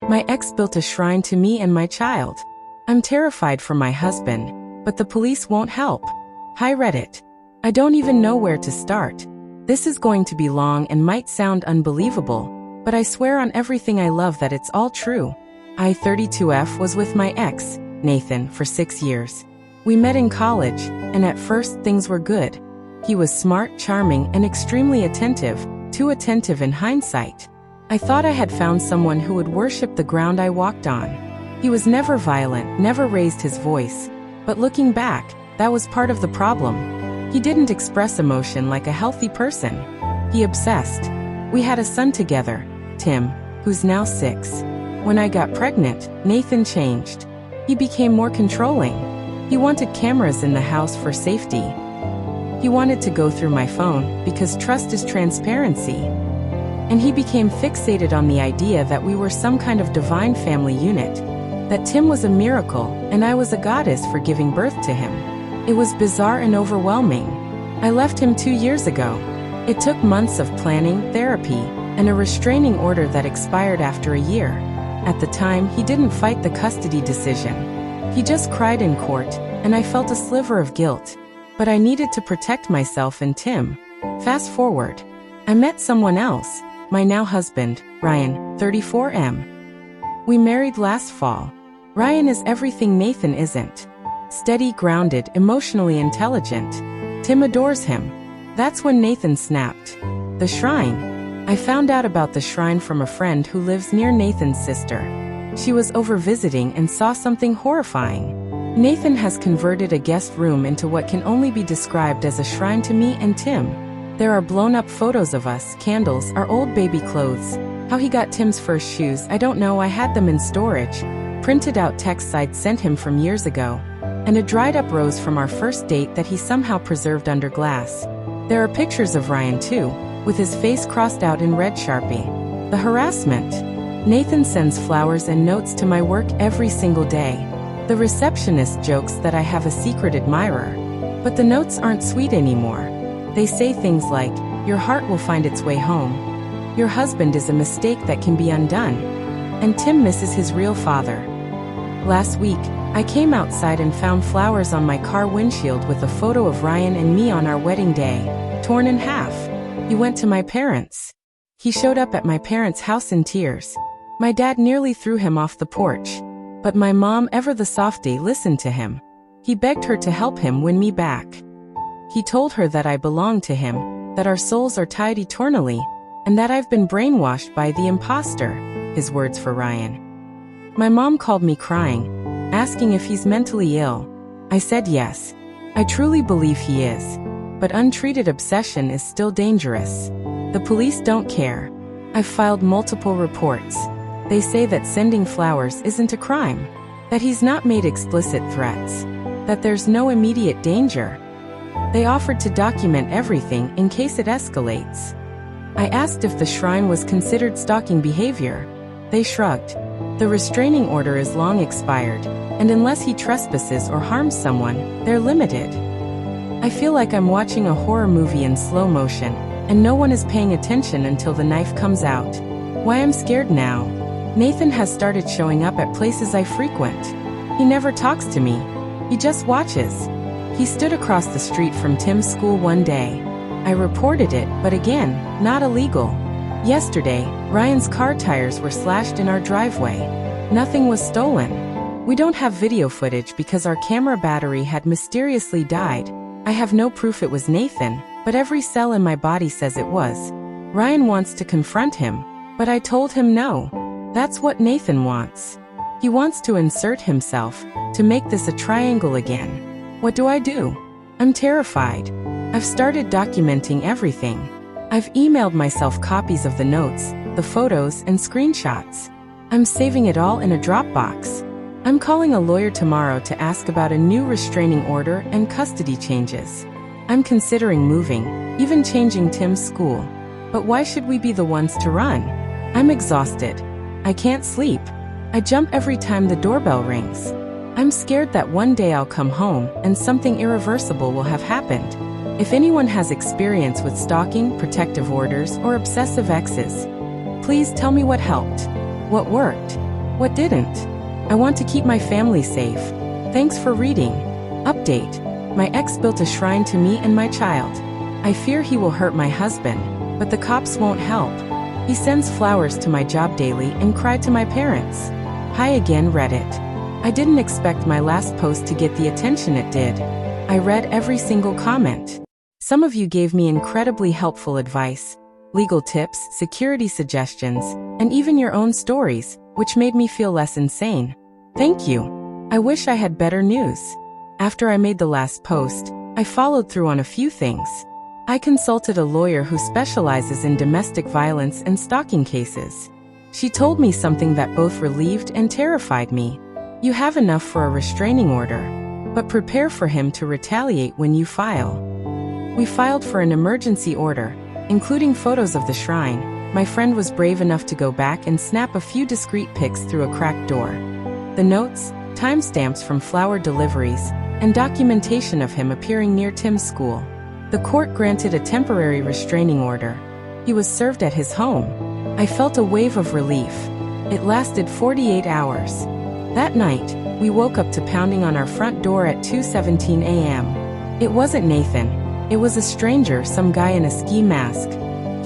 My ex built a shrine to me and my child. I'm terrified for my husband, but the police won't help. Hi Reddit. I don't even know where to start. This is going to be long and might sound unbelievable, but I swear on everything I love that it's all true. I 32F was with my ex, Nathan, for 6 years. We met in college, and at first things were good. He was smart, charming, and extremely attentive, too attentive in hindsight. I thought I had found someone who would worship the ground I walked on. He was never violent, never raised his voice. But looking back, that was part of the problem. He didn't express emotion like a healthy person. He obsessed. We had a son together, Tim, who's now 6. When I got pregnant, Nathan changed. He became more controlling. He wanted cameras in the house for safety. He wanted to go through my phone because trust is transparency. And he became fixated on the idea that we were some kind of divine family unit, that Tim was a miracle and I was a goddess for giving birth to him. It was bizarre and overwhelming. I left him 2 years ago. It took months of planning, therapy, and a restraining order that expired after a year. At the time, he didn't fight the custody decision. He just cried in court, and I felt a sliver of guilt. But I needed to protect myself and Tim. Fast forward. I met someone else, my now husband, Ryan, 34M. We married last fall. Ryan is everything Nathan isn't. Steady, grounded, emotionally intelligent. Tim adores him. That's when Nathan snapped. The shrine. I found out about the shrine from a friend who lives near Nathan's sister. She was over visiting and saw something horrifying. Nathan has converted a guest room into what can only be described as a shrine to me and Tim. There are blown-up photos of us, candles, our old baby clothes. How he got Tim's first shoes, I don't know, I had them in storage. Printed out texts I'd sent him from years ago. And a dried-up rose from our first date that he somehow preserved under glass. There are pictures of Ryan too, with his face crossed out in red Sharpie. The harassment. Nathan sends flowers and notes to my work every single day. The receptionist jokes that I have a secret admirer. But the notes aren't sweet anymore. They say things like, "Your heart will find its way home. Your husband is a mistake that can be undone." And Tim misses his real father. Last week, I came outside and found flowers on my car windshield with a photo of Ryan and me on our wedding day, torn in half. He went to my parents. He showed up at my parents' house in tears. My dad nearly threw him off the porch. But my mom, ever the softie, listened to him. He begged her to help him win me back. He told her that I belong to him, that our souls are tied eternally, and that I've been brainwashed by the imposter, his words for Ryan. My mom called me crying, asking if he's mentally ill. I said yes. I truly believe he is. But untreated obsession is still dangerous. The police don't care. I've filed multiple reports. They say that sending flowers isn't a crime, that he's not made explicit threats, that there's no immediate danger. They offered to document everything in case it escalates. I asked if the shrine was considered stalking behavior. They shrugged. The restraining order is long expired, and unless he trespasses or harms someone, they're limited. I feel like I'm watching a horror movie in slow motion, and no one is paying attention until the knife comes out. Why I'm scared now? Nathan has started showing up at places I frequent. He never talks to me. He just watches. He stood across the street from Tim's school one day. I reported it, but again, not illegal. Yesterday, Ryan's car tires were slashed in our driveway. Nothing was stolen. We don't have video footage because our camera battery had mysteriously died. I have no proof it was Nathan, but every cell in my body says it was. Ryan wants to confront him, but I told him no. That's what Nathan wants. He wants to insert himself, to make this a triangle again. What do I do? I'm terrified. I've started documenting everything. I've emailed myself copies of the notes, the photos, and screenshots. I'm saving it all in a Dropbox. I'm calling a lawyer tomorrow to ask about a new restraining order and custody changes. I'm considering moving, even changing Tim's school. But why should we be the ones to run? I'm exhausted. I can't sleep. I jump every time the doorbell rings. I'm scared that one day I'll come home and something irreversible will have happened. If anyone has experience with stalking, protective orders, or obsessive exes, please tell me what helped, what worked. What didn't? I want to keep my family safe. Thanks for reading. Update. My ex built a shrine to me and my child. I fear he will hurt my husband, but the cops won't help. He sends flowers to my job daily and cried to my parents. Hi again, Reddit. I didn't expect my last post to get the attention it did. I read every single comment. Some of you gave me incredibly helpful advice, legal tips, security suggestions, and even your own stories, which made me feel less insane. Thank you. I wish I had better news. After I made the last post, I followed through on a few things. I consulted a lawyer who specializes in domestic violence and stalking cases. She told me something that both relieved and terrified me. You have enough for a restraining order, but prepare for him to retaliate when you file. We filed for an emergency order, including photos of the shrine. My friend was brave enough to go back and snap a few discreet pics through a cracked door. The notes, timestamps from flower deliveries, and documentation of him appearing near Tim's school. The court granted a temporary restraining order. He was served at his home. I felt a wave of relief. It lasted 48 hours. That night, we woke up to pounding on our front door at 2:17 a.m. It wasn't Nathan. It was a stranger, some guy in a ski mask.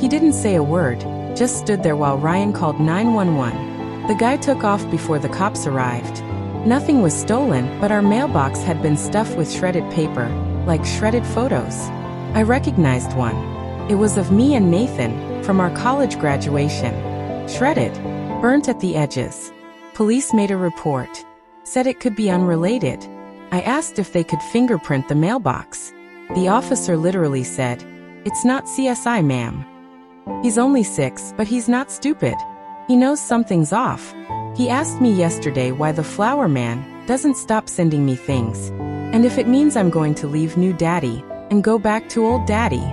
He didn't say a word, just stood there while Ryan called 911. The guy took off before the cops arrived. Nothing was stolen, but our mailbox had been stuffed with shredded paper, like shredded photos. I recognized one. It was of me and Nathan, from our college graduation. Shredded, burnt at the edges. Police made a report. Said it could be unrelated. I asked if they could fingerprint the mailbox. The officer literally said, "It's not CSI, ma'am." He's only 6, but he's not stupid. He knows something's off. He asked me yesterday why the flower man doesn't stop sending me things, and if it means I'm going to leave new daddy and go back to old daddy.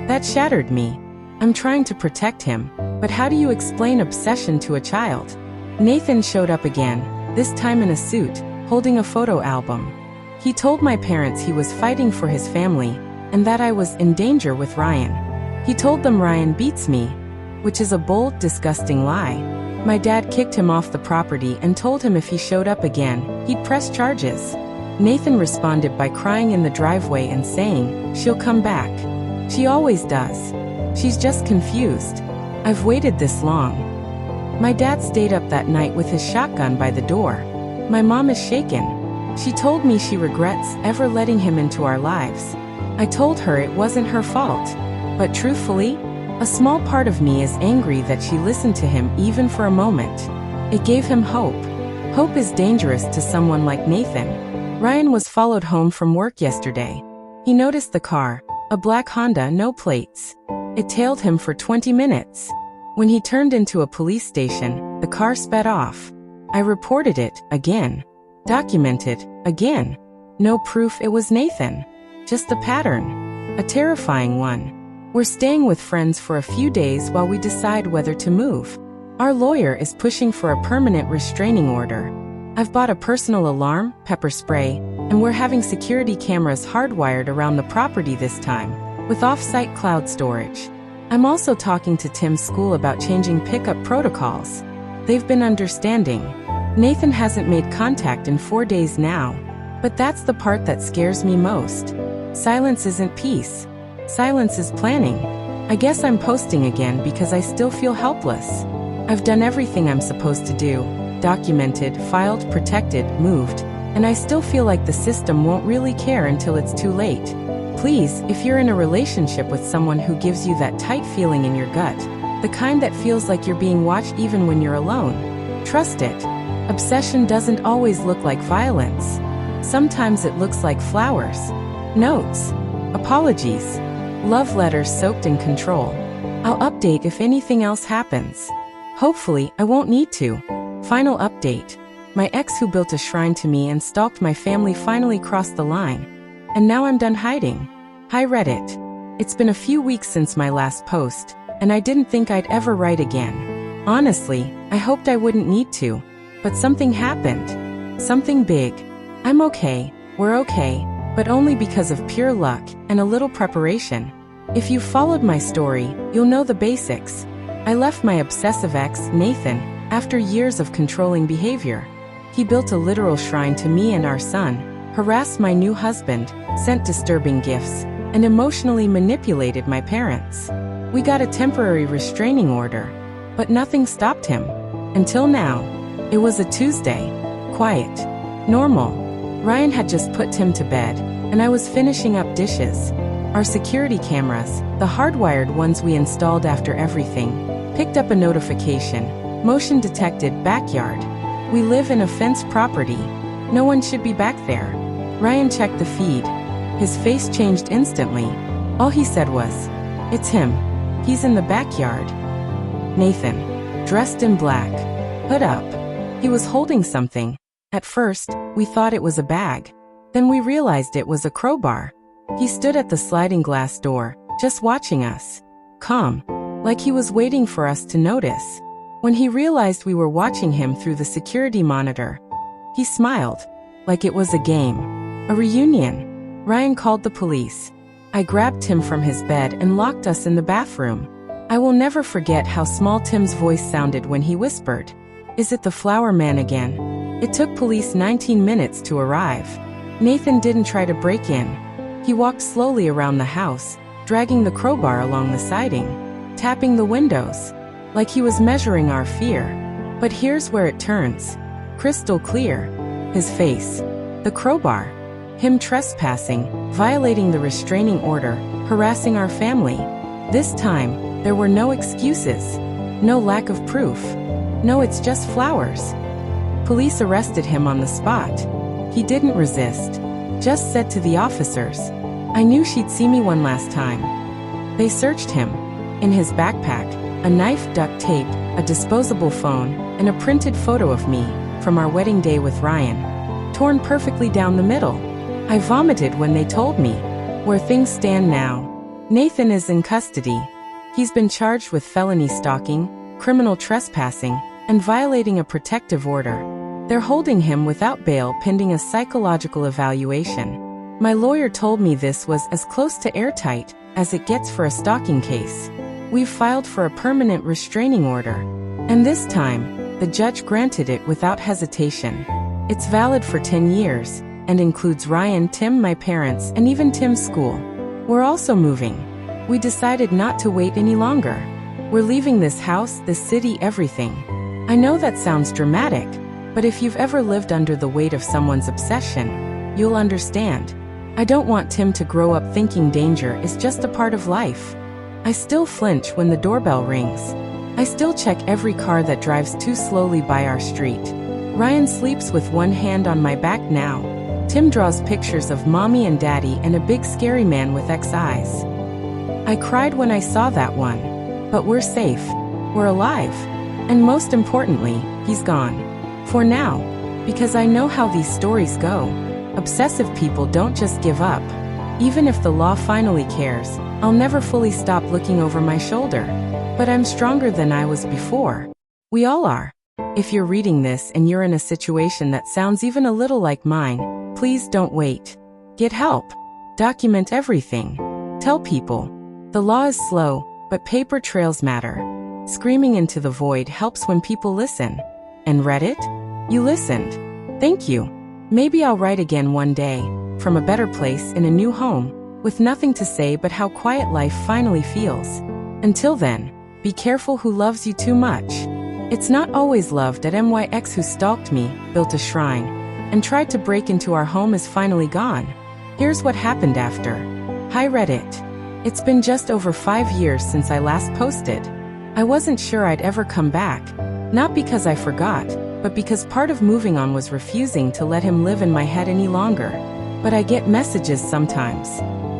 That shattered me. I'm trying to protect him, but how do you explain obsession to a child? Nathan showed up again, this time in a suit, holding a photo album. He told my parents he was fighting for his family, and that I was in danger with Ryan. He told them Ryan beats me, which is a bold, disgusting lie. My dad kicked him off the property and told him if he showed up again, he'd press charges. Nathan responded by crying in the driveway and saying, "She'll come back. She always does. She's just confused. I've waited this long." My dad stayed up that night with his shotgun by the door. My mom is shaken. She told me she regrets ever letting him into our lives. I told her it wasn't her fault. But truthfully, a small part of me is angry that she listened to him even for a moment. It gave him hope. Hope is dangerous to someone like Nathan. Ryan was followed home from work yesterday. He noticed the car, a black Honda, no plates. It tailed him for 20 minutes. When he turned into a police station, the car sped off. I reported it, again. Documented, again. No proof it was Nathan. Just a pattern. A terrifying one. We're staying with friends for a few days while we decide whether to move. Our lawyer is pushing for a permanent restraining order. I've bought a personal alarm, pepper spray, and we're having security cameras hardwired around the property this time, with off-site cloud storage. I'm also talking to Tim's school about changing pickup protocols. They've been understanding. Nathan hasn't made contact in 4 days now, but that's the part that scares me most. Silence isn't peace. Silence is planning. I guess I'm posting again because I still feel helpless. I've done everything I'm supposed to do. Documented, filed, protected, moved, and I still feel like the system won't really care until it's too late. Please, if you're in a relationship with someone who gives you that tight feeling in your gut, the kind that feels like you're being watched even when you're alone, trust it. Obsession doesn't always look like violence. Sometimes it looks like flowers, notes, apologies, love letters soaked in control. I'll update if anything else happens. Hopefully, I won't need to. Final update. My ex who built a shrine to me and stalked my family finally crossed the line. And now I'm done hiding. Hi Reddit. It's been a few weeks since my last post, and I didn't think I'd ever write again. Honestly, I hoped I wouldn't need to. But something happened. Something big. I'm okay, we're okay, but only because of pure luck and a little preparation. If you've followed my story, you'll know the basics. I left my obsessive ex, Nathan, After years of controlling behavior, he built a literal shrine to me and our son, harassed my new husband, sent disturbing gifts, and emotionally manipulated my parents. We got a temporary restraining order, but nothing stopped him. Until now. It was a Tuesday. Quiet. Normal. Ryan had just put Tim to bed, and I was finishing up dishes. Our security cameras, the hardwired ones we installed after everything, picked up a notification. Motion detected, backyard. We live in a fenced property. No one should be back there. Ryan checked the feed. His face changed instantly. All he said was, "It's him. He's in the backyard." Nathan. Dressed in black. Hood up. He was holding something. At first, we thought it was a bag. Then we realized it was a crowbar. He stood at the sliding glass door, just watching us. Calm. Like he was waiting for us to notice. When he realized we were watching him through the security monitor, he smiled. Like it was a game. A reunion. Ryan called the police. I grabbed Tim from his bed and locked us in the bathroom. I will never forget how small Tim's voice sounded when he whispered, "Is it the flower man again?" It took police 19 minutes to arrive. Nathan didn't try to break in. He walked slowly around the house, dragging the crowbar along the siding, tapping the windows, like he was measuring our fear. But here's where it turns. Crystal clear. His face. The crowbar. Him trespassing, violating the restraining order, harassing our family. This time, there were no excuses. No lack of proof. No, it's just flowers. Police arrested him on the spot. He didn't resist. Just said to the officers, "I knew she'd see me one last time." They searched him. In his backpack, a knife, duct tape, a disposable phone, and a printed photo of me from our wedding day with Ryan. Torn perfectly down the middle. I vomited when they told me. Where things stand now. Nathan is in custody. He's been charged with felony stalking, criminal trespassing, and violating a protective order. They're holding him without bail pending a psychological evaluation. My lawyer told me this was as close to airtight as it gets for a stalking case. We've filed for a permanent restraining order. And this time, the judge granted it without hesitation. It's valid for 10 years, and includes Ryan, Tim, my parents, and even Tim's school. We're also moving. We decided not to wait any longer. We're leaving this house, this city, everything. I know that sounds dramatic, but if you've ever lived under the weight of someone's obsession, you'll understand. I don't want Tim to grow up thinking danger is just a part of life. I still flinch when the doorbell rings. I still check every car that drives too slowly by our street. Ryan sleeps with one hand on my back now. Tim draws pictures of mommy and daddy and a big scary man with X eyes. I cried when I saw that one. But we're safe. We're alive. And most importantly, he's gone. For now. Because I know how these stories go. Obsessive people don't just give up. Even if the law finally cares, I'll never fully stop looking over my shoulder. But I'm stronger than I was before. We all are. If you're reading this and you're in a situation that sounds even a little like mine, please don't wait. Get help. Document everything. Tell people. The law is slow, but paper trails matter. Screaming into the void helps when people listen. And Reddit? You listened. Thank you. Maybe I'll write again one day, from a better place in a new home, with nothing to say but how quiet life finally feels. Until then, be careful who loves you too much. It's not always love that MYX who stalked me, built a shrine, and tried to break into our home is finally gone. Here's what happened after. Hi Reddit. It's been just over 5 years since I last posted. I wasn't sure I'd ever come back. Not because I forgot, but because part of moving on was refusing to let him live in my head any longer. But I get messages sometimes.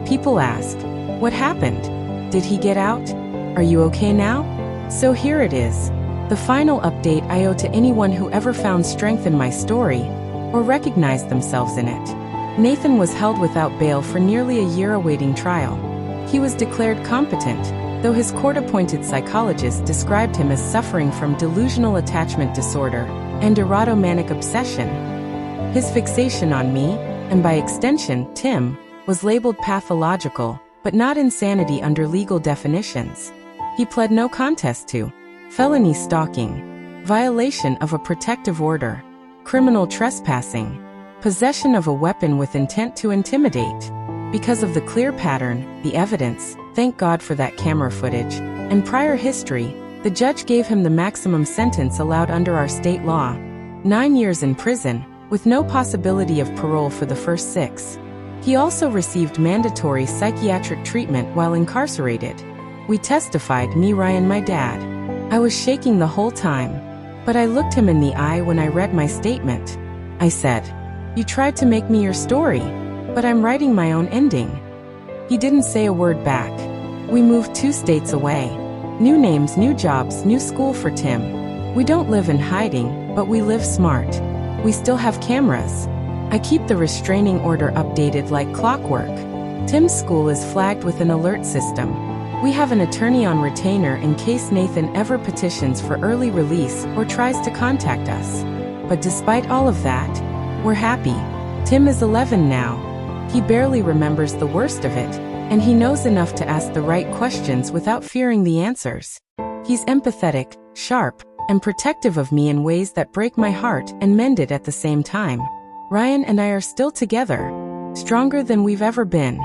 People ask, what happened? Did he get out? Are you okay now? So here it is. The final update I owe to anyone who ever found strength in my story, or recognized themselves in it. Nathan was held without bail for nearly a year awaiting trial. He was declared competent, though his court-appointed psychologist described him as suffering from delusional attachment disorder and erotomanic obsession. His fixation on me, and by extension, Tim, was labeled pathological, but not insanity under legal definitions. He pled no contest to felony stalking, violation of a protective order, criminal trespassing, possession of a weapon with intent to intimidate. Because of the clear pattern, the evidence, thank God for that camera footage, and prior history, the judge gave him the maximum sentence allowed under our state law. 9 years in prison, with no possibility of parole for the first 6. He also received mandatory psychiatric treatment while incarcerated. We testified, me, Ryan, my dad. I was shaking the whole time, but I looked him in the eye when I read my statement. I said, "You tried to make me your story, but I'm writing my own ending." He didn't say a word back. We moved 2 states away. New names, new jobs, new school for Tim. We don't live in hiding, but we live smart. We still have cameras. I keep the restraining order updated like clockwork. Tim's school is flagged with an alert system. We have an attorney on retainer in case Nathan ever petitions for early release or tries to contact us. But despite all of that, we're happy. Tim is 11 now. He barely remembers the worst of it, and he knows enough to ask the right questions without fearing the answers. He's empathetic, sharp, and protective of me in ways that break my heart and mend it at the same time. Ryan and I are still together, stronger than we've ever been.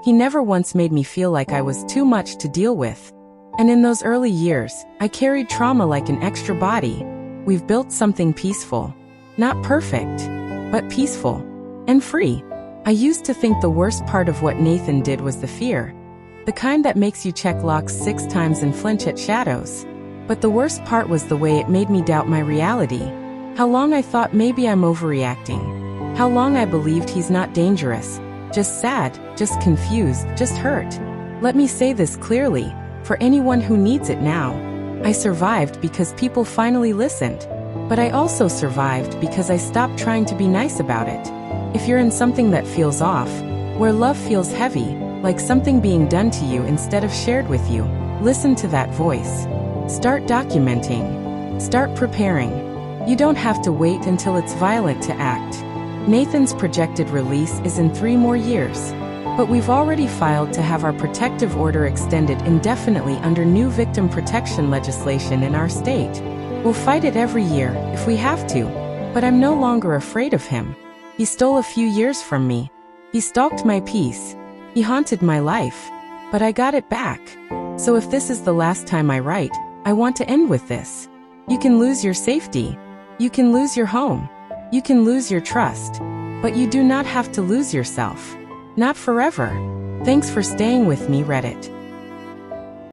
He never once made me feel like I was too much to deal with. And in those early years, I carried trauma like an extra body. We've built something peaceful. Not perfect, but peaceful. And free. I used to think the worst part of what Nathan did was the fear. The kind that makes you check locks 6 times and flinch at shadows. But the worst part was the way it made me doubt my reality. How long I thought maybe I'm overreacting. How long I believed he's not dangerous. Just sad, just confused, just hurt. Let me say this clearly, for anyone who needs it now. I survived because people finally listened. But I also survived because I stopped trying to be nice about it. If you're in something that feels off, where love feels heavy, like something being done to you instead of shared with you, listen to that voice. Start documenting. Start preparing. You don't have to wait until it's violent to act. Nathan's projected release is in 3 more years. But we've already filed to have our protective order extended indefinitely under new victim protection legislation in our state. We'll fight it every year, if we have to. But I'm no longer afraid of him. He stole a few years from me. He stalked my peace. He haunted my life. But I got it back. So if this is the last time I write, I want to end with this. You can lose your safety. You can lose your home. You can lose your trust. But you do not have to lose yourself. Not forever. Thanks for staying with me, Reddit.